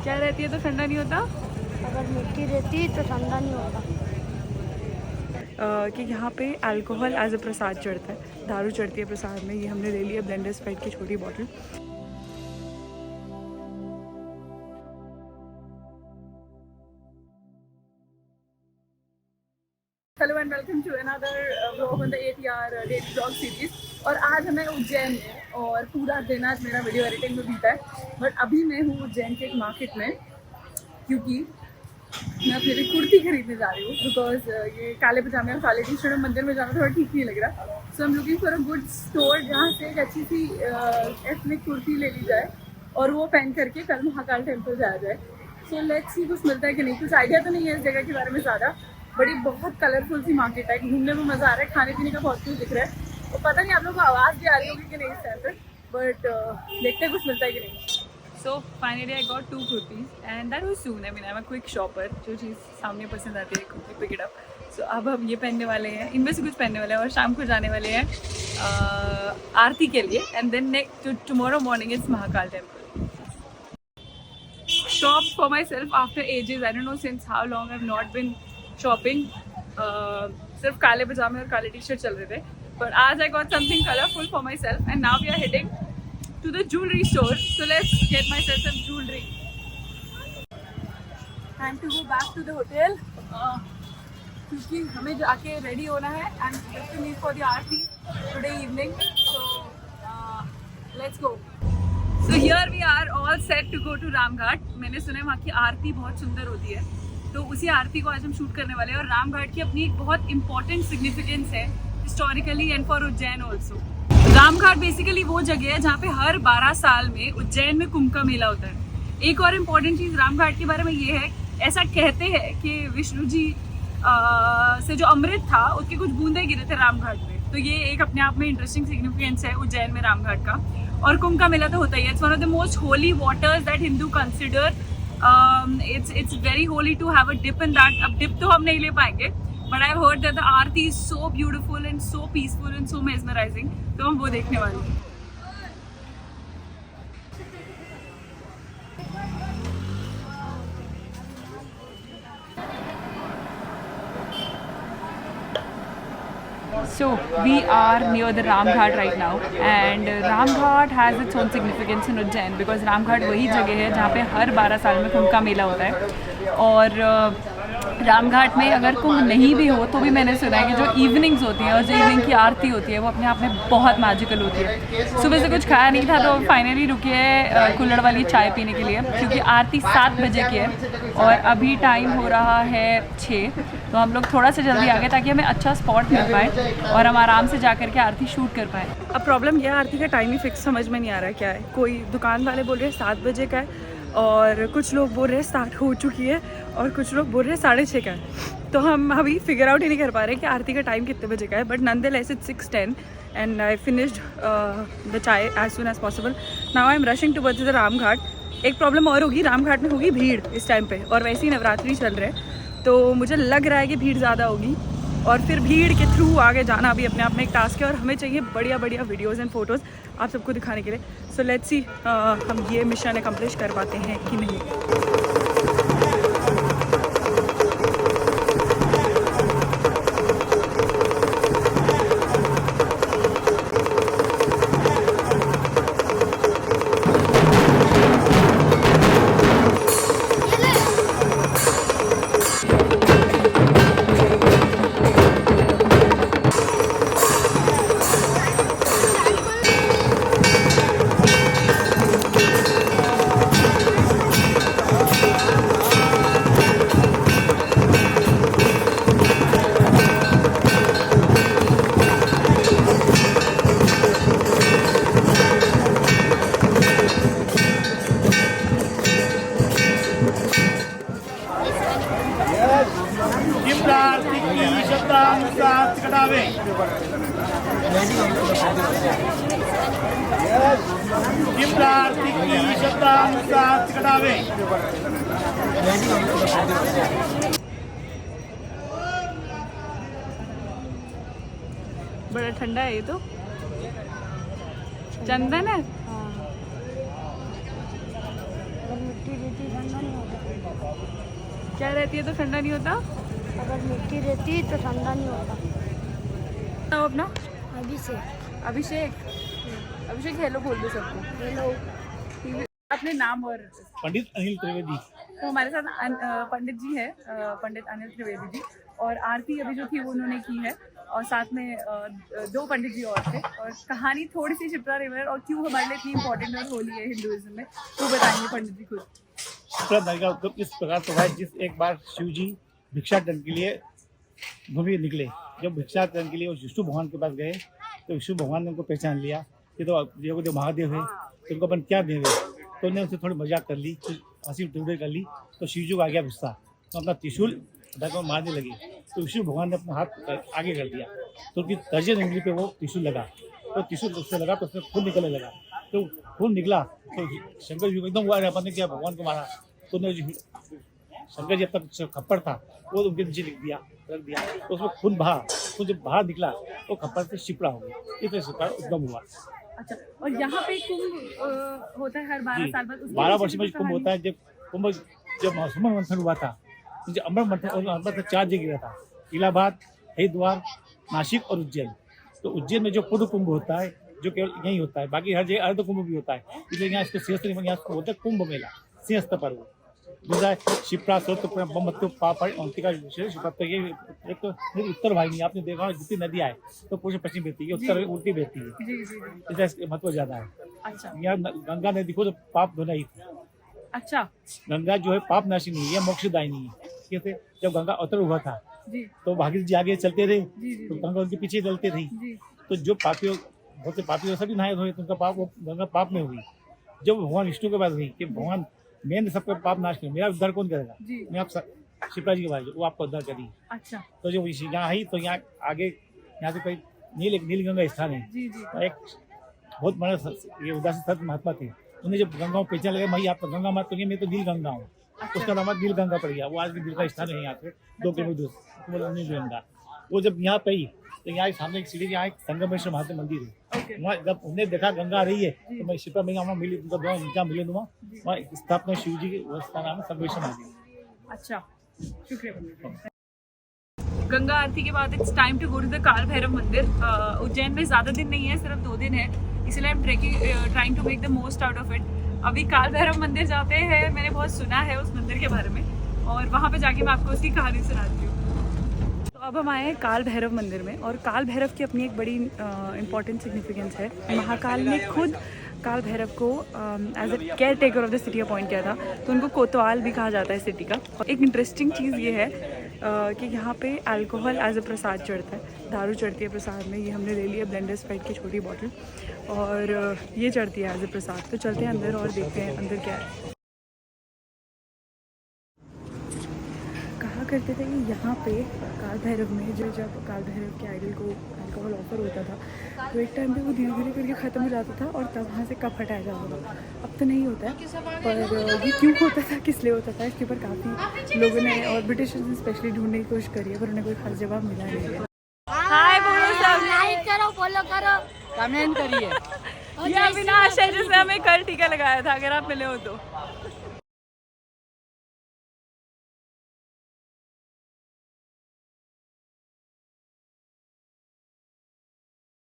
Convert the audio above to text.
क्या रहती है तो ठंडा नहीं होता? अगर मिट्टी रहती तो ठंडा नहीं होता। कि यहाँ पे अल्कोहल एज अ प्रसाद चढ़ता है, दारू चढ़ती है प्रसाद में। ये हमने ले लिया ब्लेंडर स्प्राइट की छोटी bottle. Hello and welcome to another vlog on the ATR daily vlog series. और आज हमें उज्जैन में और पूरा दिन आज मेरा वीडियो एडिटिंग में बीता है। बट अभी मैं हूँ उज्जैन के एक मार्केट में, क्योंकि मैं अपने लिए कुर्ती खरीदने जा रही हूँ। बिकॉज ये काले पजामे और काले टी शर्ट में मंदिर में जाना थोड़ा ठीक नहीं लग रहा। So I am looking for a good store जहाँ से एक अच्छी सी एथनिक कुर्ती ले ली जाए और वो पहन करके कल महाकाल टेम्पल जाया जाए। सो लेट्स सी कुछ मिलता है कि नहीं। कुछ आइडिया तो नहीं है इस जगह के बारे में ज़्यादा, बड़ी बहुत कलरफुल सी मार्केट है, घूमने में मज़ा आ रहा है, खाने पीने का बहुत कुछ दिख रहा है। तो पता नहीं आप लोगों को आवाज़ भी आ रही होगी कि नहीं इस टाइम पे, बट देखते हैं कुछ मिलता है कि नहीं। So finally I got 2 kurtis and that was soon. I mean I'm a quick shopper. जो चीज़ सामने पसंद आती है quickly pick it up. So अब हम ये पहनने वाले हैं, इनमें से कुछ पहनने वाले हैं और शाम को जाने वाले हैं आरती के लिए। And then tomorrow morning it's Mahakal temple. Shop for myself after ages. I don't know since how long I've not been shopping. सिर्फ काले पजामे और काले टी शर्ट चल रहे थे, but आज I got something colorful for myself and now we are heading to the jewelry store. So let's get myself some jewelry. Time to go back to the hotel क्योंकि हमें जाके ready होना है and we have to meet for the Aarti today evening. So let's go. So here we are all set to go to Ramghat. मैंने सुना है वहाँ की आरती बहुत सुंदर होती है, तो उसी आरती को आज हम शूट करने वाले हैं। और रामघाट की अपनी एक बहुत इंपॉर्टेंट सिग्निफिकेंस है historically and for Ujjain also. Ramghat basically वो जगह है जहाँ पे हर 12 साल में उज्जैन में कुंभ का मेला होता है। एक और इम्पोर्टेंट चीज़ रामघाट के बारे में ये है, ऐसा कहते हैं कि विष्णु जी से जो अमृत था उसके कुछ बूंदे गिरे थे रामघाट में। तो ये एक अपने आप में इंटरेस्टिंग सिग्निफिकेंस है उज्जैन में रामघाट का। और कुंभ का मेला तो होता ही है। It's one of the most holy waters that Hindu consider. It's very holy to have a dip in that. अब डिप तो हम नहीं ले पाएंगे, but I've heard that the Aarti is so beautiful and so peaceful and so mesmerizing. तो हम वो देखने वाले हैं। So we are near the Ramghat right now and Ramghat has its own significance in Ujjain because Ramghat वही जगह है जहाँ पे हर 12 साल में कुंभ का मेला होता है। और रामघाट में अगर कुंभ नहीं भी हो तो भी मैंने सुना है कि जो इवनिंग्स होती हैं और जो इवनिंग की आरती होती है वो अपने आप में बहुत मैजिकल होती है। सुबह से कुछ खाया नहीं था तो फाइनली रुके हैं कुल्हड़ वाली चाय पीने के लिए, क्योंकि आरती 7 बजे की है और अभी टाइम हो रहा है 6। तो हम लोग थोड़ा सा जल्दी आ गए ताकि हमें अच्छा स्पॉट मिल पाए और हम आराम से जा करके आरती शूट कर पाए। अब प्रॉब्लम यह है आरती का टाइम ही फिक्स समझ में नहीं आ रहा है क्या है। कोई दुकान वाले बोल रहे हैं 7 बजे का है और कुछ लोग बोल रहे हैं स्टार्ट हो चुकी है और कुछ लोग बोल रहे हैं 6:30 का है। तो हम अभी फिगर आउट ही नहीं कर पा रहे कि आरती का टाइम कितने बजे का है। But nonetheless it's 6:10 and I finished the chai as soon as possible. Now I am rushing towards the Ramghat. एक प्रॉब्लम और होगी, रामघाट में होगी भीड़ इस टाइम पे और वैसे ही नवरात्रि चल रहे हैं, तो मुझे लग रहा है कि भीड़ ज़्यादा होगी और फिर भीड़ के थ्रू आगे जाना भी अपने आप में एक टास्क है और हमें चाहिए बढ़िया बढ़िया वीडियोज़ एंड फोटोज़ आप सबको दिखाने के लिए। सो लेट्स सी हम ये मिशन अकम्प्लिश कर पाते हैं कि नहीं। बड़ा ठंडा है ये तो। चंदन है अगर मिट्टी रहती ठंडा नहीं होता। क्या रहती है तो ठंडा नहीं होता? अगर मिट्टी रहती तो ठंडा नहीं होता। बताओ अपना। अभिषेक। अभिषेक। अभिषेक हेलो बोल दो सबको। हेलो। अपने नाम और। पंडित अनिल त्रिवेदी। तो हमारे साथ पंडित जी है, पंडित अनिल त्रिवेदी जी, और आरती अभी जो थी वो उन्होंने की है, और साथ में दो पंडित जी और थे। और कहानी थोड़ी सी शिप्रा रिवर और क्यों हमारे लिए इतनी इंपॉर्टेंट और होली है हिंदुइज्म में, वो बताएंगे पंडित जी खुद। शिप्रा नदी का उद्गम इस प्रकार तो है, जिस एक बार शिव जी भिक्षाटन के लिए भूमि निकले। जब भिक्षाटन के लिए वो विष्णु भगवान के पास गए तो विष्णु भगवान ने उनको पहचान लिया कि तो जो महादेव है, तो उनको अपन क्या देंगे। तो उन्होंने उनसे थोड़ी मजाक कर ली, हंसी टुकड़े कर ली। तो शिव जी को आ गया गुस्सा, तो अपना त्रिशूल उठाकर मारने लगे। तो विष्णु भगवान ने अपना हाथ आगे कर दिया, तो उनकी तर्जन उंगली पे वो त्रिशूल लगा। तो त्रिशूल उससे लगा तो उसमें खून निकलने लगा। तो खून निकला तो शंकर जी को एकदम हुआ, अपन ने क्या भगवान को मारा। तो शंकर जी अब तक खप्पड़ था वो उनके नीचे रख दिया। तो उसमें खून बहा, तो जब बाहर निकला तो खप्पड़ से शिप्रा हो गई। इसलिए शिप्रा उद्गम हुआ। अच्छा, और यहाँ पे कुंभ होता है हर 12 साल बाद। 12 वर्ष में कुंभ होता है। जब अमर मंथन हुआ था, जब अमर मंथन 4 जगह गिरा था, इलाहाबाद, हरिद्वार, नासिक और उज्जैन। तो उज्जैन में जो पूर्ण कुंभ होता है, जो केवल यही होता है, बाकी हर जगह अर्ध कुंभ भी होता है। इसलिए यहाँ इसको सिंहस्थ यहाँ होता है कुंभ मेला, सिंहस्थ पर्व। दूसरा शिप्रा स्रोत पापड़ अंतिका शिप्रा। तो ये एक तो उत्तर वाहिनी आपने देखा जितनी नदियाँ है तो पूरे पश्चिम बहती है, उत्तर उल्टी बहती है, इसका महत्व ज्यादा है। अच्छा, यहाँ गंगा नदी को तो पाप धोना ही थी। अच्छा, गंगा जो है पाप नाशिनी है, मोक्षदायिनी है। कैसे? जब गंगा अवतर हुआ था जी तो भागीरथ जी आगे चलते रहे, जी जी तो गंगा उनके पीछे चलते रही। जी। तो जो पापी बहुत से पापी सभी नहाए धोए, तो उनका पाप वो गंगा पाप में हुई। जब भगवान विष्णु के पास हुई कि भगवान मैंने सबका पाप नाश किया, मेरा उद्धार कौन करेगा? जी। मैं आप शिप्रा जी के पास, वो आपका उद्धार करी। अच्छा, तो जो यहाँ आई तो यहाँ आगे यहाँ से कोई नील गंगा स्थान है। जी जी। एक बहुत बड़ा ये उदासी संत महात्मा थे, उन्हें जब गंगा में पहचान लगा, मैं आपका गंगा मात तो नहीं, मैं तो नील गंगा हूँ। उसका नाम नील गंगा पड़ गया। वो आज भी दिल का स्थान है यहाँ से 2 किलोमीटर दूर, नील गंगा। वो जब यहाँ पे आई तो यहाँ सामने एक सीढ़ी, यहाँ एक संगमेश्वर महादेव मंदिर है। वहाँ जब उन्हें देखा गंगा आ रही है तो मैं शिप्रा में वहाँ मिली, उनका मिले वहाँ स्थापना शिव जी की, उसका नाम है संगमेश्वर महादेव। अच्छा, शुक्रिया। गंगा आरती के बाद it's time to go to the Kaal Bhairav मंदिर। उज्जैन में ज़्यादा दिन नहीं है, सिर्फ 2 दिन है, इसलिए I am trying to make the most out of it. अभी काल भैरव मंदिर जाते हैं, मैंने बहुत सुना है उस मंदिर के बारे में, और वहाँ पे जाके मैं आपको उसकी कहानी सुनाती हूँ। तो अब हम आए हैं काल भैरव मंदिर में, और काल भैरव की अपनी एक बड़ी इंपॉर्टेंट सिग्निफिकेंस है। महाकाल ने खुद काल भैरव को as a caretaker of the city appoint किया था, तो उनको कोतवाल भी कहा जाता है सिटी का। और एक इंटरेस्टिंग चीज़ ये है कि यहाँ पे अल्कोहल एज ए प्रसाद चढ़ता है, दारू चढ़ती है प्रसाद में। ये हमने ले लिया ब्लेंडर स्प्राइट की छोटी बॉटल, और ये चढ़ती है एज ए प्रसाद। तो चलते हैं अंदर और देखते हैं अंदर क्या है। कहा करते थे कि यहाँ पे काल भैरव में जब काल भैरव के आइडल को अल्कोहल ऑफर होता था, तो एक टाइम पे वो धीरे धीरे करके ख़त्म हो जाता था, और तब वहाँ से कप हटाया जाता था। अब तो नहीं होता है, पर ये क्यों होता था, किस लिए होता था, इसके ऊपर काफ़ी लोगों ने और ब्रिटिशर्स ने स्पेशली ढूंढने की कोशिश करी है, पर उन्हें कोई खास जवाब मिला नहीं है। हाय बोलो सब, लाइक करो, फॉलो करो, कमेंट करिए। ये अविनाश है जिसने हमें कल टीका लगाया था, अगर आप मिले हो तो।